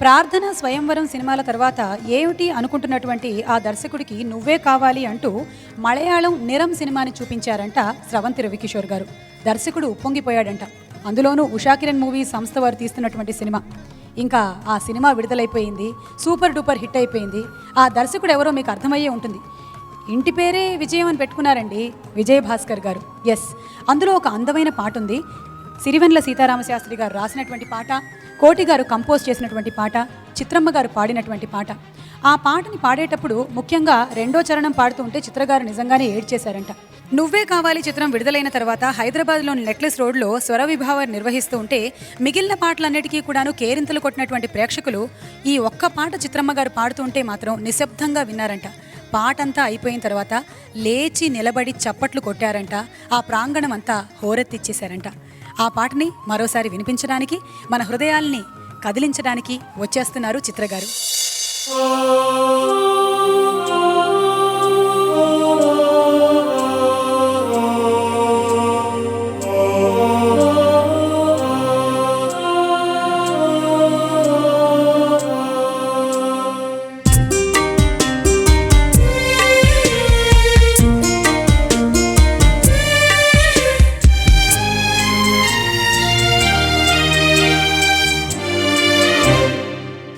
ప్రార్థన, స్వయంవరం సినిమాల తర్వాత ఏమిటి అనుకుంటున్నటువంటి ఆ దర్శకుడికి నువ్వే కావాలి అంటూ మలయాళం నిరం సినిమాని చూపించారంట స్రవంతి రవికిషోర్ గారు. దర్శకుడు ఉప్పొంగిపోయాడంట. అందులోనూ ఉషాకిరణ్ మూవీ సంస్థ వారు తీస్తున్నటువంటి సినిమా. ఇంకా ఆ సినిమా విడుదలైపోయింది, సూపర్ డూపర్ హిట్ అయిపోయింది. ఆ దర్శకుడు ఎవరో మీకు అర్థమయ్యే ఉంటుంది. ఇంటి పేరే విజయం అని పెట్టుకున్నారండి, విజయ్ భాస్కర్ గారు. ఎస్, అందులో ఒక అందమైన పాట ఉంది. సిరివెన్నెల సీతారామశాస్త్రి గారు రాసినటువంటి పాట, కోటి గారు కంపోజ్ చేసినటువంటి పాట, చిత్రమ్మ గారు పాడినటువంటి పాట. ఆ పాటని పాడేటప్పుడు ముఖ్యంగా రెండో చరణం పాడుతూ ఉంటే చిత్రగారు నిజంగానే ఏడ్చేశారంట. నువ్వే కావాలి చిత్రం విడుదలైన తర్వాత హైదరాబాద్లోని నెక్లెస్ రోడ్లో స్వర విభావం నిర్వహిస్తూ ఉంటే మిగిలిన పాటలన్నిటికీ కూడాను కేరింతలు కొట్టినటువంటి ప్రేక్షకులు ఈ ఒక్క పాట చిత్రమ్మ గారు పాడుతుంటే మాత్రం నిశ్శబ్దంగా విన్నారంట. పాటంతా అయిపోయిన తర్వాత లేచి నిలబడి చప్పట్లు కొట్టారంట. ఆ ప్రాంగణం అంతా హోరెత్తిచ్చేశారంట. ఆ పాటని మరోసారి వినిపించడానికి, మన హృదయాల్ని కదిలించడానికి వచ్చేస్తున్నారు చిత్రగారు.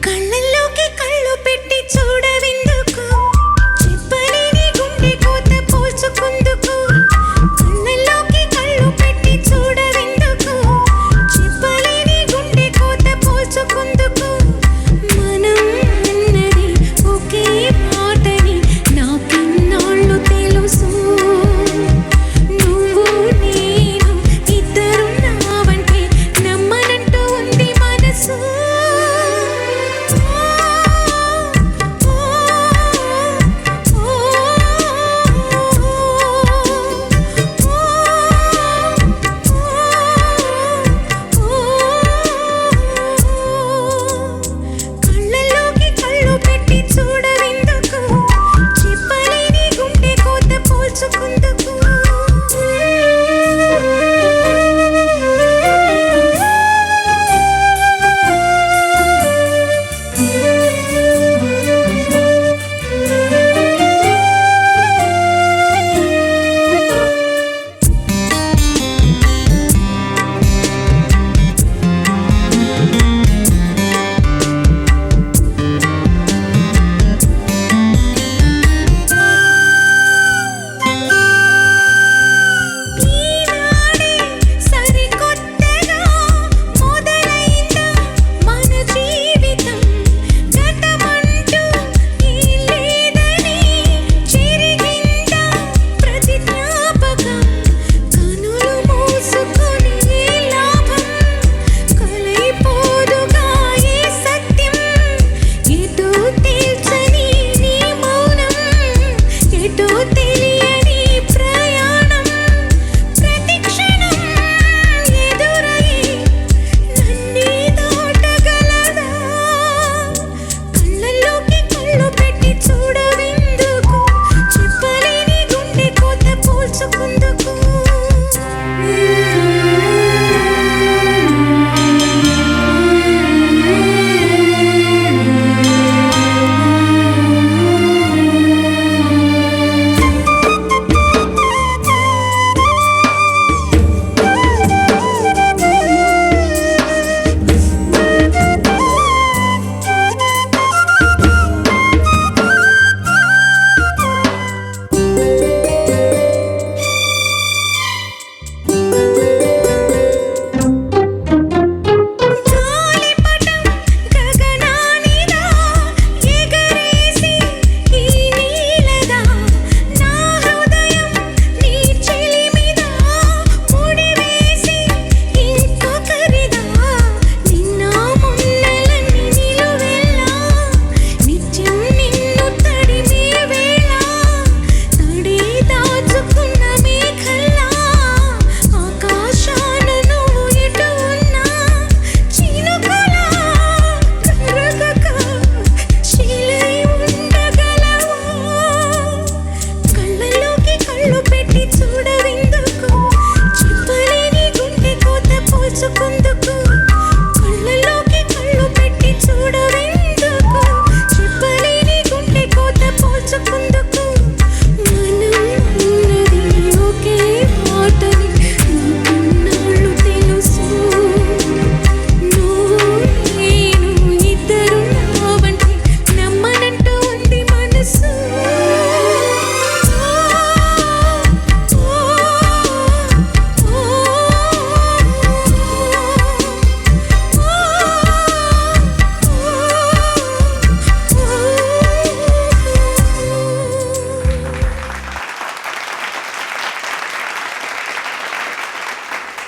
కళ్ళల్లోకి కళ్ళు పెట్టి చూడవి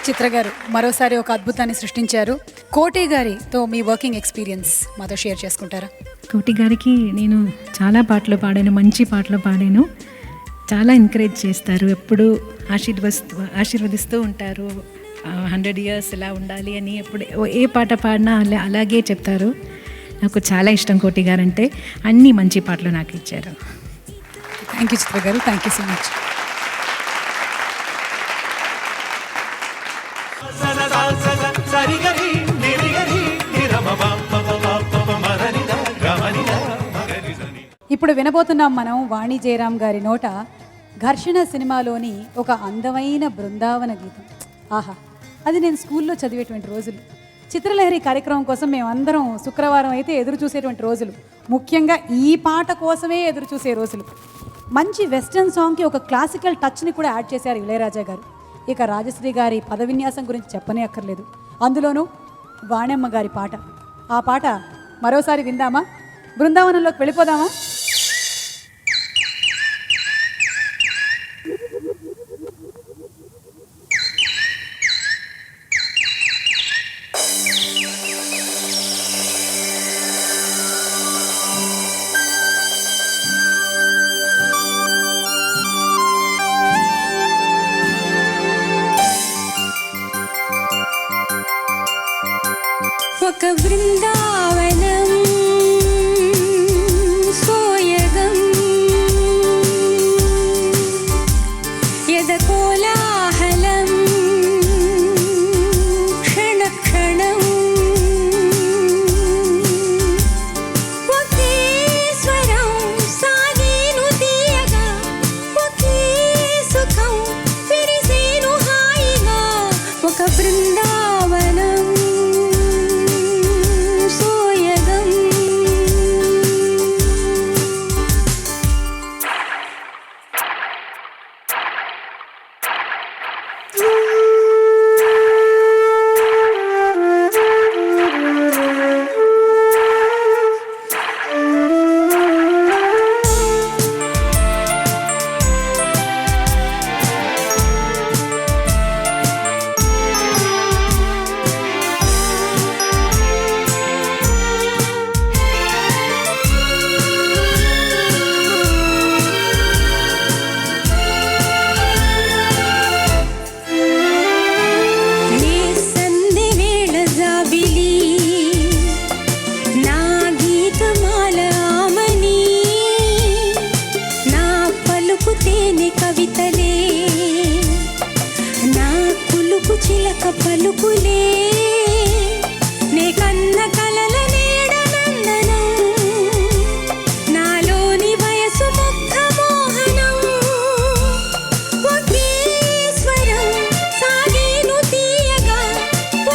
చిత్ర గారు మరోసారి ఒక అద్భుతాన్ని సృష్టించారు. కోటి గారితో మీ వర్కింగ్ ఎక్స్పీరియన్స్ మాతో షేర్ చేసుకుంటారా? కోటి గారికి నేను చాలా పాటలు పాడాను, మంచి పాటలు పాడాను. చాలా ఎంకరేజ్ చేస్తారు, ఎప్పుడు ఆశీర్వదిస్తూ ఉంటారు. 100 years ఇలా ఉండాలి అని ఎప్పుడు ఏ పాట పాడినా అలాగే చెప్తారు. నాకు చాలా ఇష్టం కోటి గారు అంటే. అన్ని మంచి పాటలు నాకు ఇచ్చారు. థ్యాంక్ యూ చిత్ర గారు, థ్యాంక్ యూ సో మచ్. ఇప్పుడు వినబోతున్నాం మనం వాణి జయరాం గారి నోట ఘర్షణ సినిమాలోని ఒక అందమైన బృందావన గీతం. ఆహా, అది నేను స్కూల్లో చదివేటువంటి రోజులు. చిత్రలహరి కార్యక్రమం కోసం మేమందరం శుక్రవారం అయితే ఎదురు చూసేటువంటి రోజులు, ముఖ్యంగా ఈ పాట కోసమే ఎదురు చూసే రోజులు. మంచి వెస్టర్న్ సాంగ్కి ఒక క్లాసికల్ టచ్ని కూడా యాడ్ చేశారు ఇళయరాజా గారు. ఇక రాజశ్రీ గారి పదవిన్యాసం గురించి చెప్పనే అక్కర్లేదు, అందులోనూ వాణమ్మ గారి పాట. ఆ పాట మరోసారి విందామా? బృందావనంలోకి వెళ్ళిపోదామా? ఒక బృందావనం సోయగం యద కోలాహలం క్షణ క్షణం ఒకే స్వరం సాగేను తీయగా ఒకే సుఖం విరిసేను హాయిగా. ఒక బృందావనం చిలక పలుకులే నే కన్న కలల నీడనందనం నాలోని వయసు ముగ్ధ మోహనం ఒకే స్వరం సాగేను తీయగా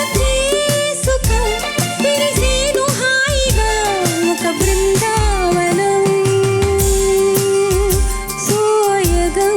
ఒకే సుఖం విరిసేను హాయిగా. ఒక బృందావనం సోయగం.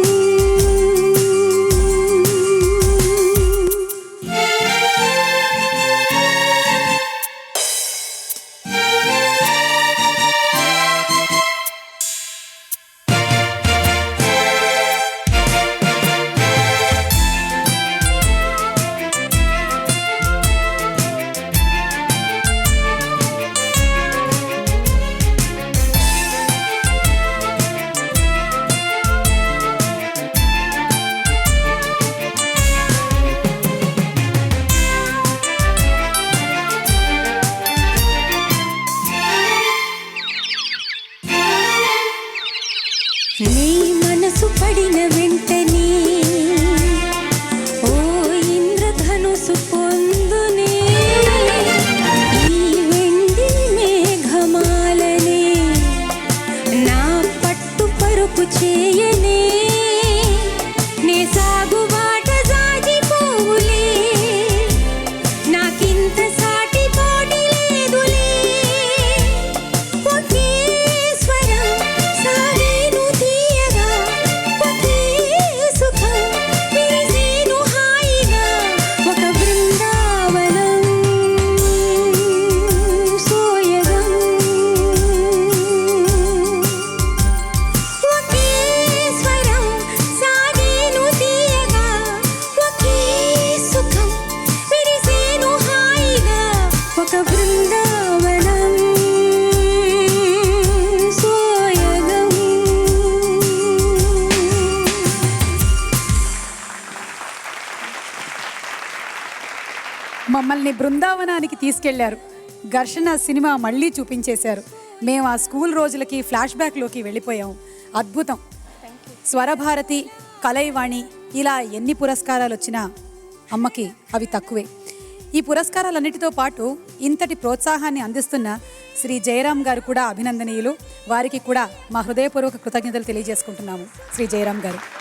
మమ్మల్ని బృందావనానికి తీసుకెళ్లారు. ఘర్షణ సినిమా మళ్ళీ చూపించేశారు. మేము ఆ స్కూల్ రోజులకి ఫ్లాష్ బ్యాక్లోకి వెళ్ళిపోయాం. అద్భుతం. స్వరభారతి, కలైవాణి ఇలా ఎన్ని పురస్కారాలు వచ్చినా అమ్మకి అవి తక్కువే. ఈ పురస్కారాలన్నిటితో పాటు ఇంతటి ప్రోత్సాహాన్ని అందిస్తున్న శ్రీ జయరాం గారు కూడా అభినందనీయులు. వారికి కూడా మా హృదయపూర్వక కృతజ్ఞతలు తెలియజేసుకుంటున్నాము. శ్రీ జయరాం గారు.